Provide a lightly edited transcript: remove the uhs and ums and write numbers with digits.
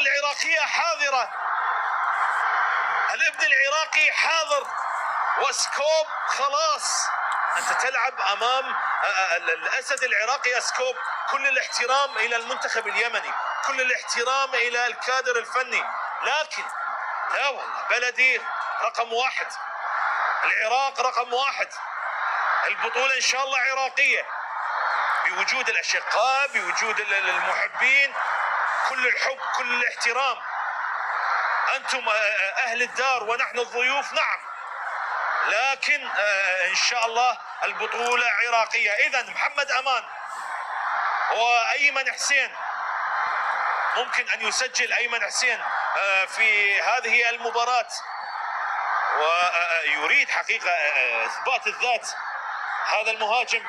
العراقية حاضرة، الابن العراقي حاضر، واسكوب خلاص. أنت تلعب أمام الأسد العراقي اسكوب. كل الاحترام إلى المنتخب اليمني، كل الاحترام إلى الكادر الفني، لكن لا والله، بلدي رقم واحد، العراق رقم واحد، البطولة إن شاء الله عراقية، بوجود الأشقاء، بوجود المحبين، كل الحب، كل الاحترام. أنتم أهل الدار ونحن الضيوف، نعم، لكن إن شاء الله البطولة عراقية. إذن محمد أمان وأيمن حسين، ممكن أن يسجل أيمن حسين في هذه المباراة، ويريد حقيقة إثبات الذات هذا المهاجم